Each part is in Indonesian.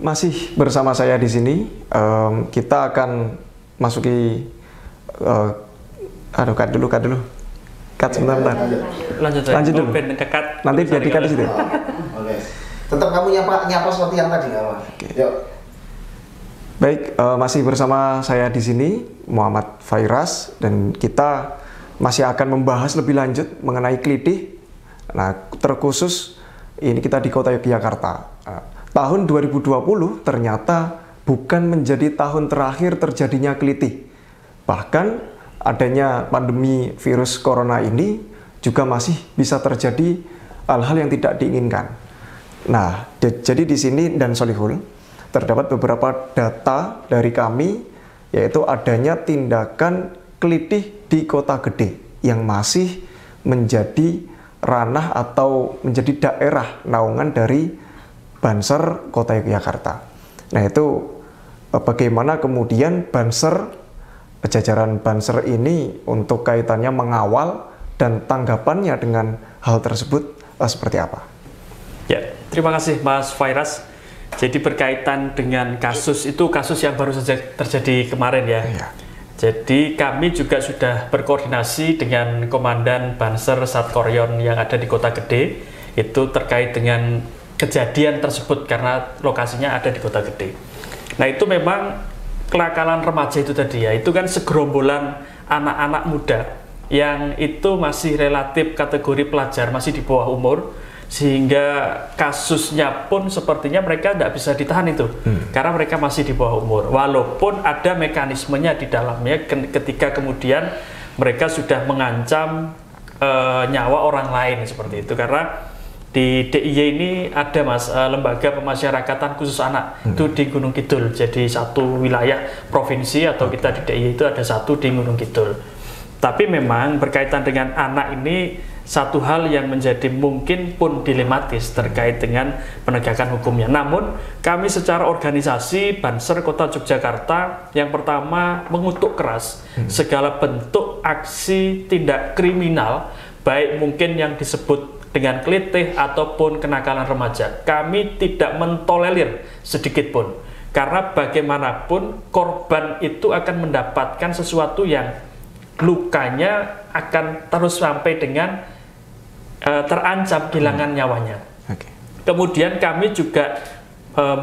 masih bersama saya di sini. Kita akan masuki cut dulu. Cut sebentar. Lanjut dulu. Nanti biar di-cut di situ. Oke. Tetap kamu nyapa seperti yang tadi, Oke. Yuk. Baik, masih bersama saya di sini Muhammad Fairas, dan kita masih akan membahas lebih lanjut mengenai kelitih. Nah, terkhusus ini kita di kota Yogyakarta. Tahun 2020 ternyata bukan menjadi tahun terakhir terjadinya kelitih. Bahkan adanya pandemi virus corona ini juga masih bisa terjadi hal-hal yang tidak diinginkan. Nah, jadi di sini dan Solihul terdapat beberapa data dari kami, yaitu adanya tindakan kelitih di kota gede yang masih menjadi ranah atau menjadi daerah naungan dari Banser Kota Yogyakarta. Nah, itu bagaimana kemudian jajaran Banser ini untuk kaitannya mengawal dan tanggapannya dengan hal tersebut seperti apa? Ya, terima kasih Mas Fairas. Jadi berkaitan dengan kasus yang baru saja terjadi kemarin ya. Iya. Jadi kami juga sudah berkoordinasi dengan Komandan Banser Satkoryon yang ada di Kota Gede, itu terkait dengan kejadian tersebut karena lokasinya ada di Kota Gede. Nah, itu memang kenakalan remaja itu tadi ya, itu kan segerombolan anak-anak muda yang itu masih relatif kategori pelajar, masih di bawah umur, sehingga kasusnya pun sepertinya mereka tidak bisa ditahan itu karena mereka masih di bawah umur, walaupun ada mekanismenya di dalamnya ketika kemudian mereka sudah mengancam nyawa orang lain seperti itu. Karena di DIY ini ada Mas lembaga pemasyarakatan khusus anak itu di Gunung Kidul, jadi satu wilayah provinsi atau kita di DIY itu ada satu di Gunung Kidul. Tapi memang berkaitan dengan anak ini satu hal yang menjadi mungkin pun dilematis terkait dengan penegakan hukumnya. Namun kami secara organisasi Banser Kota Yogyakarta yang pertama mengutuk keras segala bentuk aksi tindak kriminal, baik mungkin yang disebut dengan kelitih ataupun kenakalan remaja. Kami tidak mentolerir sedikit pun, karena bagaimanapun korban itu akan mendapatkan sesuatu yang lukanya akan terus sampai dengan terancam kehilangan nyawanya. Kemudian kami juga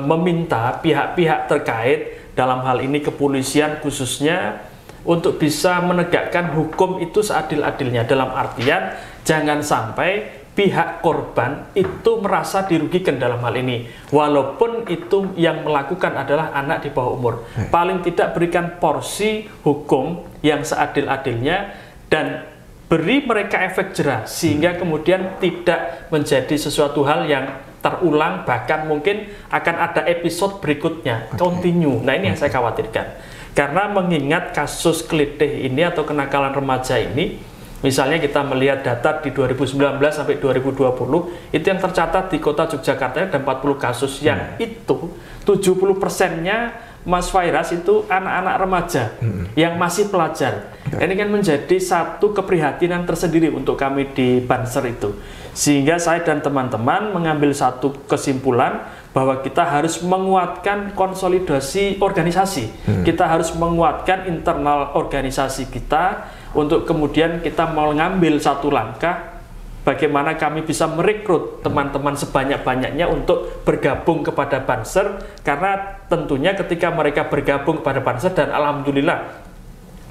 meminta pihak-pihak terkait, dalam hal ini kepolisian khususnya, untuk bisa menegakkan hukum itu seadil-adilnya, dalam artian jangan sampai pihak korban itu merasa dirugikan dalam hal ini, walaupun itu yang melakukan adalah anak di bawah umur. Paling tidak berikan porsi hukum yang seadil-adilnya dan beri mereka efek jerah sehingga kemudian tidak menjadi sesuatu hal yang terulang, bahkan mungkin akan ada episode berikutnya, continue. Nah, ini yang saya khawatirkan, karena mengingat kasus kelitih ini atau kenakalan remaja ini, misalnya kita melihat data di 2019 sampai 2020 itu yang tercatat di Kota Yogyakarta ada 40 kasus yang itu 70%-nya Mas Fairas itu anak-anak remaja yang masih pelajar. Ini kan menjadi satu keprihatinan tersendiri untuk kami di Banser itu. Sehingga saya dan teman-teman mengambil satu kesimpulan bahwa kita harus menguatkan konsolidasi organisasi. Kita harus menguatkan internal organisasi kita untuk kemudian kita mengambil satu langkah bagaimana kami bisa merekrut teman-teman sebanyak-banyaknya untuk bergabung kepada Banser, karena tentunya ketika mereka bergabung kepada Banser, dan alhamdulillah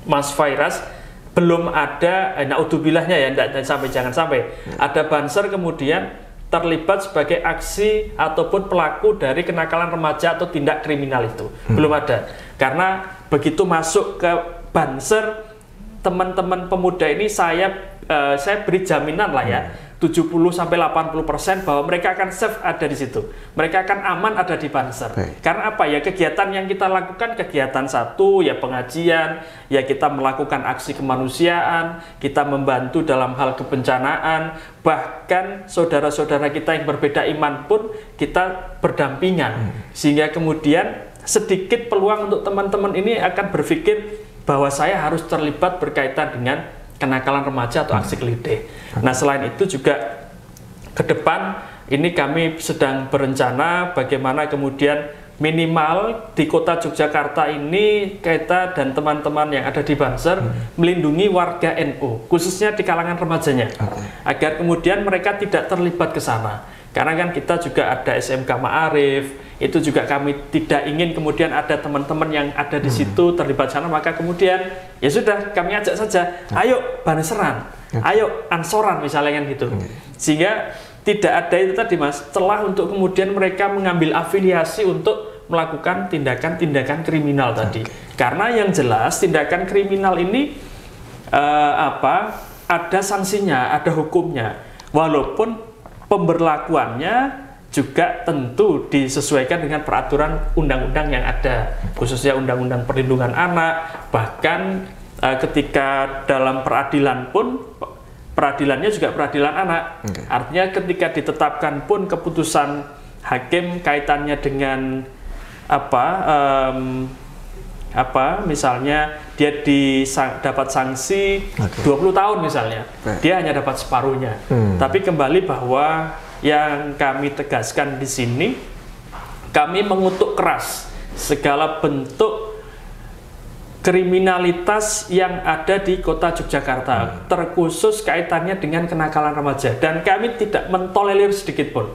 Mas Fairas belum ada, naudzubillahnya ya, jangan sampai ada Banser kemudian terlibat sebagai aksi ataupun pelaku dari kenakalan remaja atau tindak kriminal itu. Belum ada, karena begitu masuk ke Banser, teman-teman pemuda ini saya beri jaminan lah ya, 70-80% bahwa mereka akan safe ada di situ, mereka akan aman ada di Banser. Karena apa ya, kegiatan yang kita lakukan, kegiatan satu ya pengajian, ya kita melakukan aksi kemanusiaan, kita membantu dalam hal kebencanaan, bahkan saudara-saudara kita yang berbeda iman pun kita berdampingan, sehingga kemudian sedikit peluang untuk teman-teman ini akan berpikir bahwa saya harus terlibat berkaitan dengan kenakalan remaja atau aksi kelitih. Nah, selain itu juga ke depan ini kami sedang berencana bagaimana kemudian minimal di kota Yogyakarta ini kita dan teman-teman yang ada di Banser melindungi warga NU, khususnya di kalangan remajanya, agar kemudian mereka tidak terlibat ke sana. Karena kan kita juga ada SMK Ma'arif, itu juga kami tidak ingin kemudian ada teman-teman yang ada di situ terlibat sana, maka kemudian ya sudah kami ajak saja, ayo Banseran, ayo Ansoran misalnya kan gitu. Sehingga tidak ada itu tadi Mas, celah untuk kemudian mereka mengambil afiliasi untuk melakukan tindakan-tindakan kriminal tadi. Karena yang jelas tindakan kriminal ini ada sanksinya, ada hukumnya. Walaupun pemberlakuannya juga tentu disesuaikan dengan peraturan undang-undang yang ada, khususnya Undang-Undang Perlindungan Anak. Bahkan ketika dalam peradilan pun, peradilannya juga peradilan anak. Artinya ketika ditetapkan pun keputusan hakim kaitannya dengan misalnya dia dapat sanksi 20 tahun misalnya, dia hanya dapat separuhnya. Tapi kembali bahwa yang kami tegaskan di sini, kami mengutuk keras segala bentuk kriminalitas yang ada di kota Yogyakarta, terkhusus kaitannya dengan kenakalan remaja, dan kami tidak mentolerir sedikit pun.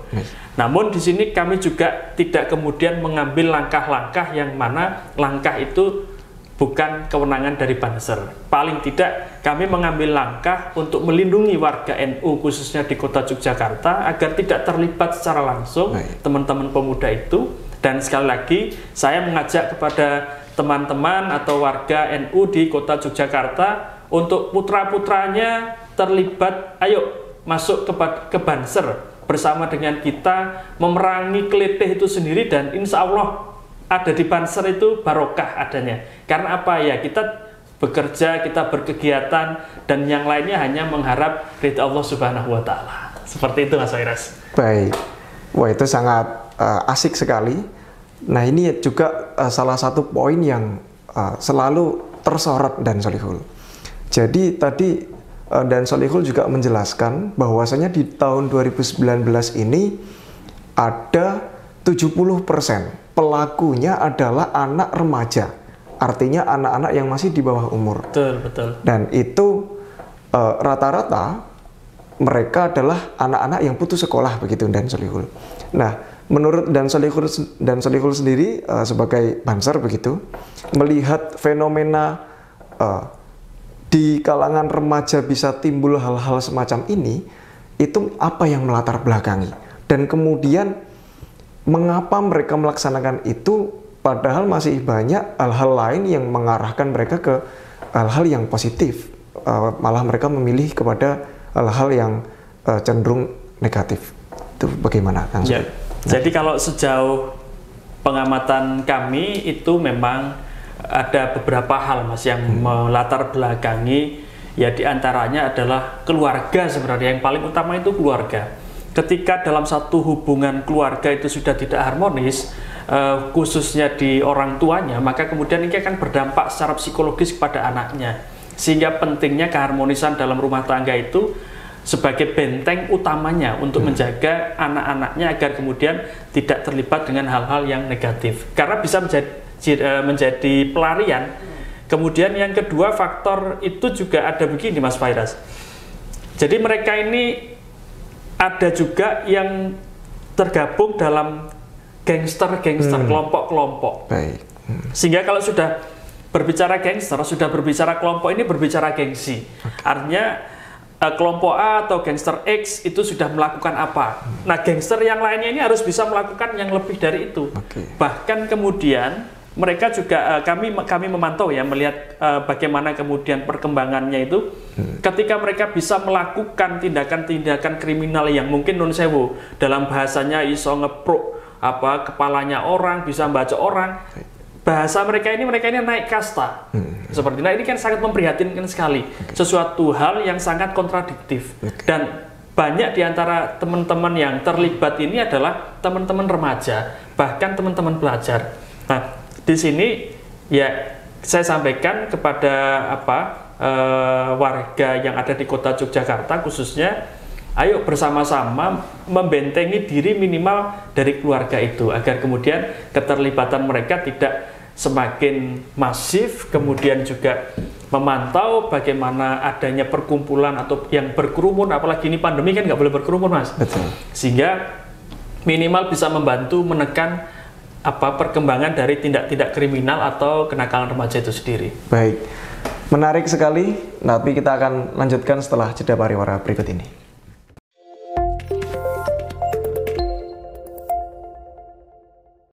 Namun di sini kami juga tidak kemudian mengambil langkah-langkah yang mana langkah itu bukan kewenangan dari Banser. Paling tidak kami mengambil langkah untuk melindungi warga NU khususnya di kota Yogyakarta agar tidak terlibat secara langsung teman-teman pemuda itu. Dan sekali lagi saya mengajak kepada teman-teman atau warga NU di kota Yogyakarta untuk putra-putranya terlibat, ayo masuk ke Banser bersama dengan kita memerangi kelitih itu sendiri, dan insya Allah ada di Banser itu barokah adanya. Karena apa ya, kita bekerja, kita berkegiatan, dan yang lainnya hanya mengharap ridha Allah Subhanahu wa Ta'ala. Seperti itu Mas Fairas. Baik, wah itu sangat asik sekali. Nah ini juga salah satu poin yang selalu tersorot Dan Solihul. Jadi tadi Dan Solihul juga menjelaskan bahwasanya di tahun 2019 ini ada 70% pelakunya adalah anak remaja, artinya anak-anak yang masih di bawah umur. Betul. Dan itu rata-rata mereka adalah anak-anak yang putus sekolah begitu Dan Solihul. Nah, menurut Dan Solihul sendiri sebagai Banser begitu, melihat fenomena di kalangan remaja bisa timbul hal-hal semacam ini, itu apa yang melatar belakangi? Dan kemudian mengapa mereka melaksanakan itu padahal masih banyak hal-hal lain yang mengarahkan mereka ke hal-hal yang positif, malah mereka memilih kepada hal-hal yang cenderung negatif. Itu bagaimana Kang? Ya. Jadi kalau sejauh pengamatan kami itu memang ada beberapa hal Mas yang melatar belakangi, ya diantaranya adalah keluarga. Sebenarnya yang paling utama itu keluarga. Ketika dalam satu hubungan keluarga itu sudah tidak harmonis, khususnya di orang tuanya, maka kemudian ini akan berdampak secara psikologis kepada anaknya. Sehingga pentingnya keharmonisan dalam rumah tangga itu sebagai benteng utamanya untuk menjaga anak-anaknya agar kemudian tidak terlibat dengan hal-hal yang negatif. Karena bisa menjadi pelarian. Kemudian yang kedua, faktor itu juga ada begini Mas Fairas. Jadi mereka ini ada juga yang tergabung dalam gangster-gangster, kelompok-kelompok. Baik. Sehingga kalau sudah berbicara gangster, sudah berbicara kelompok, ini berbicara gengsi. Artinya kelompok A atau gangster X itu sudah melakukan apa. Nah, gangster yang lainnya ini harus bisa melakukan yang lebih dari itu. Bahkan kemudian mereka juga kami memantau ya, melihat bagaimana kemudian perkembangannya itu ketika mereka bisa melakukan tindakan-tindakan kriminal yang mungkin non sewu, dalam bahasanya iso ngepruk kepalanya orang, bisa membaca orang. Bahasa mereka ini naik kasta. Seperti ini kan sangat memprihatinkan sekali. Sesuatu hal yang sangat kontradiktif. Dan banyak diantara teman-teman yang terlibat ini adalah teman-teman remaja, bahkan teman-teman pelajar. Nah, di sini ya saya sampaikan kepada warga yang ada di kota Yogyakarta khususnya, ayo bersama-sama membentengi diri minimal dari keluarga itu, agar kemudian keterlibatan mereka tidak semakin masif, kemudian juga memantau bagaimana adanya perkumpulan atau yang berkerumun, apalagi ini pandemi kan nggak boleh berkerumun, Mas. Betul. Sehingga minimal bisa membantu menekan perkembangan dari tindak-tindak kriminal atau kenakalan remaja itu sendiri. Baik, menarik sekali, tapi kita akan lanjutkan setelah jeda pariwara berikut ini.